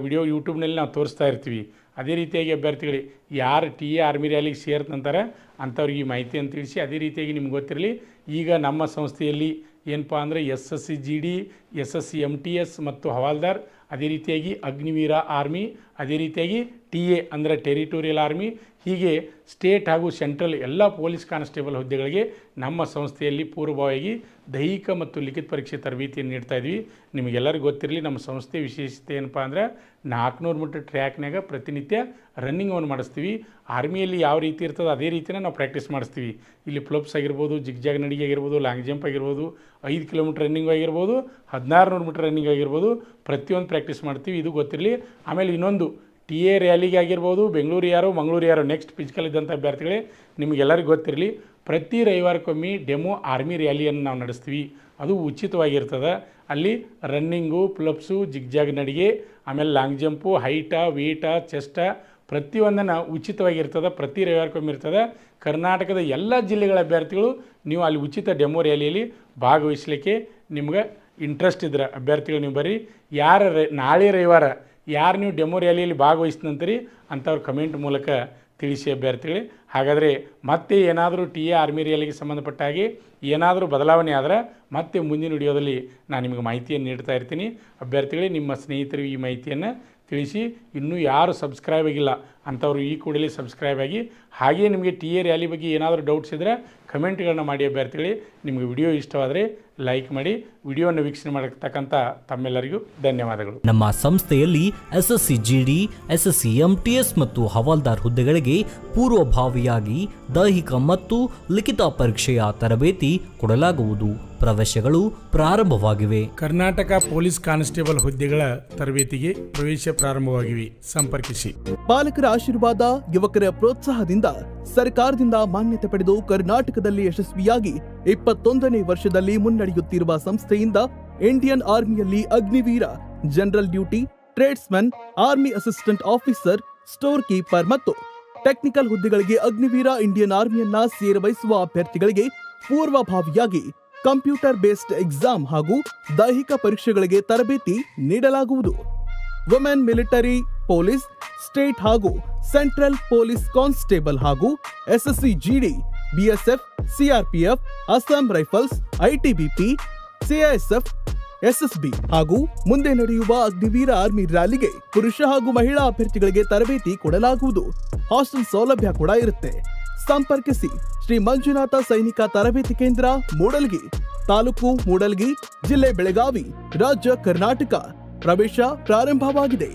ವಿಡಿಯೋ ಯೂಟ್ಯೂಬ್ನಲ್ಲಿ ನಾವು ತೋರಿಸ್ತಾ ಇರ್ತೀವಿ. ಅದೇ ರೀತಿಯಾಗಿ ಅಭ್ಯರ್ಥಿಗಳಿಗೆ ಯಾರು TA ಆರ್ಮಿ ರ್ಯಾಲಿಗೆ ಸೇರ್ತಂತಾರೆ ಅಂಥವ್ರಿಗೆ ಈ ಮಾಹಿತಿಯನ್ನು ತಿಳಿಸಿ. ಅದೇ ರೀತಿಯಾಗಿ ನಿಮ್ಗೆ ಗೊತ್ತಿರಲಿ, ಈಗ ನಮ್ಮ ಸಂಸ್ಥೆಯಲ್ಲಿ ಏನಪ್ಪ ಅಂದರೆ SSC GD, SSC MTS ಮತ್ತು ಹವಾಲ್ದಾರ್, ಅದೇ ರೀತಿಯಾಗಿ ಅಗ್ನಿವೀರ ಆರ್ಮಿ, ಅದೇ ರೀತಿಯಾಗಿ TA ಅಂದರೆ ಟೆರಿಟೋರಿಯಲ್ ಆರ್ಮಿ, ಹೀಗೆ ಸ್ಟೇಟ್ ಹಾಗೂ ಸೆಂಟ್ರಲ್ ಎಲ್ಲ ಪೊಲೀಸ್ ಕಾನ್ಸ್ಟೇಬಲ್ ಹುದ್ದೆಗಳಿಗೆ ನಮ್ಮ ಸಂಸ್ಥೆಯಲ್ಲಿ ಪೂರ್ವಭಾವಿಯಾಗಿ ದೈಹಿಕ ಮತ್ತು ಲಿಖಿತ ಪರೀಕ್ಷೆ ತರಬೇತಿಯನ್ನು ನೀಡ್ತಾಯಿದ್ವಿ. ನಿಮಗೆಲ್ಲರಿಗೂ ಗೊತ್ತಿರಲಿ, ನಮ್ಮ ಸಂಸ್ಥೆ ವಿಶೇಷತೆ ಏನಪ್ಪ ಅಂದರೆ 400 ಮೀಟರ್ ಟ್ರ್ಯಾಕ್ನಾಗ ಪ್ರತಿನಿತ್ಯ ರನ್ನಿಂಗನ್ನು ಮಾಡಿಸ್ತೀವಿ. ಆರ್ಮಿಯಲ್ಲಿ ಯಾವ ರೀತಿ ಇರ್ತದೆ ಅದೇ ರೀತಿಯೇ ನಾವು ಪ್ರಾಕ್ಟೀಸ್ ಮಾಡಿಸ್ತೀವಿ. ಇಲ್ಲಿ ಫ್ಲೋಪ್ಸ್ ಆಗಿರ್ಬೋದು, ಜಿಗ್ಜಾಗ್ ನಡಿಗೆ ಆಗಿರ್ಬೋದು, ಲಾಂಗ್ ಜಂಪ್ ಆಗಿರ್ಬೋದು, 5 ಕಿಲೋಮೀಟರ್ ರನ್ನಿಂಗ್ ಆಗಿರ್ಬೋದು, 1600 ಮೀಟರ್ ರನ್ನಿಂಗ್ ಆಗಿರ್ಬೋದು, ಪ್ರತಿಯೊಂದು ಪ್ರಾಕ್ಟೀಸ್ ಮಾಡ್ತೀವಿ. ಇದು ಗೊತ್ತಿರಲಿ. ಆಮೇಲೆ ಇನ್ನೊಂದು TA ರ್ಯಾಲಿಗೆ ಆಗಿರ್ಬೋದು, ಬೆಂಗಳೂರು ಯಾರೋ ಮಂಗಳೂರು ಯಾರೋ ನೆಕ್ಸ್ಟ್ ಫಿಸಿಕಲ್ ಇದ್ದಂಥ ಅಭ್ಯರ್ಥಿಗಳೇ, ನಿಮಗೆಲ್ಲರಿಗೂ ಗೊತ್ತಿರಲಿ, ಪ್ರತಿ ರವಿವಾರಕ್ಕೊಮ್ಮೆ ಡೆಮೋ ಆರ್ಮಿ ರ್ಯಾಲಿಯನ್ನು ನಾವು ನಡೆಸ್ತೀವಿ. ಅದು ಉಚಿತವಾಗಿರ್ತದೆ. ಅಲ್ಲಿ ರನ್ನಿಂಗು, ಪ್ಲಪ್ಸು, ಜಿಗ್ಜಾಗ್ ನಡಿಗೆ, ಆಮೇಲೆ ಲಾಂಗ್ ಜಂಪು, ಹೈಟ, ವೇಟ, ಚೆಸ್ಟ ಪ್ರತಿಯೊಂದನ್ನು ಉಚಿತವಾಗಿರ್ತದೆ. ಪ್ರತಿ ರವಿವಾರಕ್ಕೊಮ್ಮೆ ಇರ್ತದೆ. ಕರ್ನಾಟಕದ ಎಲ್ಲ ಜಿಲ್ಲೆಗಳ ಅಭ್ಯರ್ಥಿಗಳು ನೀವು ಅಲ್ಲಿ ಉಚಿತ ಡೆಮೋ ರ್ಯಾಲಿಯಲ್ಲಿ ಭಾಗವಹಿಸಲಿಕ್ಕೆ ನಿಮ್ಗೆ ಇಂಟ್ರೆಸ್ಟ್ ಇದ್ರೆ ಅಭ್ಯರ್ಥಿಗಳು ನೀವು ಬರ್ರಿ. ನಾಳೆ ರವಿವಾರ ಯಾರು ನೀವು ಡೆಮೋ ರ್ಯಾಲಿಯಲ್ಲಿ ಭಾಗವಹಿಸಿದಂತೀರಿ ಅಂಥವ್ರು ಕಮೆಂಟ್ ಮೂಲಕ ತಿಳಿಸಿ ಅಭ್ಯರ್ಥಿಗಳೇ. ಹಾಗಾದರೆ ಮತ್ತೆ ಏನಾದರೂ TA ಆರ್ಮಿ ರ್ಯಾಲಿಗೆ ಸಂಬಂಧಪಟ್ಟ ಹಾಗೆ ಏನಾದರೂ ಬದಲಾವಣೆ ಆದರೆ ಮತ್ತೆ ಮುಂದಿನ ವಿಡಿಯೋದಲ್ಲಿ ನಾನು ನಿಮಗೆ ಮಾಹಿತಿಯನ್ನು ನೀಡ್ತಾ ಇರ್ತೀನಿ ಅಭ್ಯರ್ಥಿಗಳೇ. ನಿಮ್ಮ ಸ್ನೇಹಿತರಿಗೆ ಈ ಮಾಹಿತಿಯನ್ನು ತಿಳಿಸಿ. ಇನ್ನೂ ಯಾರು ಸಬ್ಸ್ಕ್ರೈಬ್ ಆಗಿಲ್ಲ ಅಂಥವ್ರು ಈ ಕೂಡಲೇ ಸಬ್ಸ್ಕ್ರೈಬ್ ಆಗಿ, ಹಾಗೆಯೇ ನಿಮಗೆ TA ರ್ಯಾಲಿ ಬಗ್ಗೆ ಏನಾದರೂ ಡೌಟ್ಸ್ ಇದ್ದರೆ ಕಮೆಂಟ್ಗಳನ್ನ ಮಾಡಿ ಅಭ್ಯರ್ಥಿಗಳೇ. ನಿಮಗೆ ವಿಡಿಯೋ ಇಷ್ಟವಾದರೆ ಲೈಕ್ ಮಾಡಿ. ವಿಡಿಯೋವನ್ನು ವೀಕ್ಷಣೆ ಮಾಡತಕ್ಕಂಥ ತಮ್ಮೆಲ್ಲರಿಗೂ ಧನ್ಯವಾದಗಳು. ನಮ್ಮ ಸಂಸ್ಥೆಯಲ್ಲಿ SSC GD, SSC MTS ಮತ್ತು ಹವಾಲ್ದಾರ್ ಹುದ್ದೆಗಳಿಗೆ ಪೂರ್ವಭಾವಿಯಾಗಿ ದೈಹಿಕ ಮತ್ತು ಲಿಖಿತ ಪರೀಕ್ಷೆಯ ತರಬೇತಿ ಕೊಡಲಾಗುವುದು. ಪ್ರವೇಶಗಳು ಪ್ರಾರಂಭವಾಗಿವೆ. ಕರ್ನಾಟಕ ಪೊಲೀಸ್ ಕಾನ್ಸ್ಟೇಬಲ್ ಹುದ್ದೆಗಳ ತರಬೇತಿಗೆ ಪ್ರವೇಶ ಪ್ರಾರಂಭವಾಗಿವೆ. ಸಂಪರ್ಕಿಸಿ. ಪಾಲಕರ ಆಶೀರ್ವಾದ, ಯುವಕರ ಪ್ರೋತ್ಸಾಹದಿಂದ ಸರ್ಕಾರದಿಂದ ಮಾನ್ಯತೆ ಪಡೆದು ಕರ್ನಾಟಕದಲ್ಲಿ ಯಶಸ್ವಿಯಾಗಿ 21ನೇ ವರ್ಷದಲ್ಲಿ ಮುನ್ನಡೆಯುತ್ತಿರುವ ಸಂಸ್ಥೆಯಿಂದ ಇಂಡಿಯನ್ ಆರ್ಮಿಯಲ್ಲಿ Agniveer, general duty, tradesman, army assistant officer, store keeper ಮತ್ತು ಟೆಕ್ನಿಕಲ್ ಹುದ್ದೆಗಳಿಗೆ ಅಗ್ನಿವೀರ ಇಂಡಿಯನ್ ಆರ್ಮಿಯನ್ನ ಸೇರಬಯಸುವ ಅಭ್ಯರ್ಥಿಗಳಿಗೆ ಪೂರ್ವಭಾವಿಯಾಗಿ ಕಂಪ್ಯೂಟರ್ ಬೇಸ್ಡ್ ಎಕ್ಸಾಮ್ ಹಾಗೂ ದೈಹಿಕ ಪರೀಕ್ಷೆಗಳಿಗೆ ತರಬೇತಿ ನೀಡಲಾಗುವುದು. ವುಮೆನ್ ಮಿಲಿಟರಿ, ಪೊಲೀಸ್, ಸ್ಟೇಟ್ ಹಾಗೂ ಸೆಂಟ್ರಲ್ ಪೊಲೀಸ್ ಕಾನ್ಸ್ಟೇಬಲ್ ಹಾಗೂ SSC GD, BSF, CRPF, Assam rifles, ITBP, CISF, SSB ಹಾಗೂ ಮುಂದೆ ನಡೆಯುವ ಅಗ್ನಿವೀರ ಆರ್ಮಿ ರ್ಯಾಲಿಗೆ ಪುರುಷ ಹಾಗೂ ಮಹಿಳಾ ಅಭ್ಯರ್ಥಿಗಳಿಗೆ ತರಬೇತಿ ಕೊಡಲಾಗುವುದು. ಹಾಸ್ಟೆಲ್ ಸೌಲಭ್ಯ ಕೂಡ ಇರುತ್ತೆ. ಸಂಪರ್ಕಿಸಿ ಶ್ರೀ ಮಂಜುನಾಥ ಸೈನಿಕ ತರಬೇತಿ ಕೇಂದ್ರ, ಮೂಡಲಗಿ, ತಾಲೂಕು ಮೂಡಲಗಿ, ಜಿಲ್ಲೆ ಬೆಳಗಾವಿ, ರಾಜ್ಯ ಕರ್ನಾಟಕ. ಪ್ರವೇಶ ಪ್ರಾರಂಭವಾಗಿದೆ.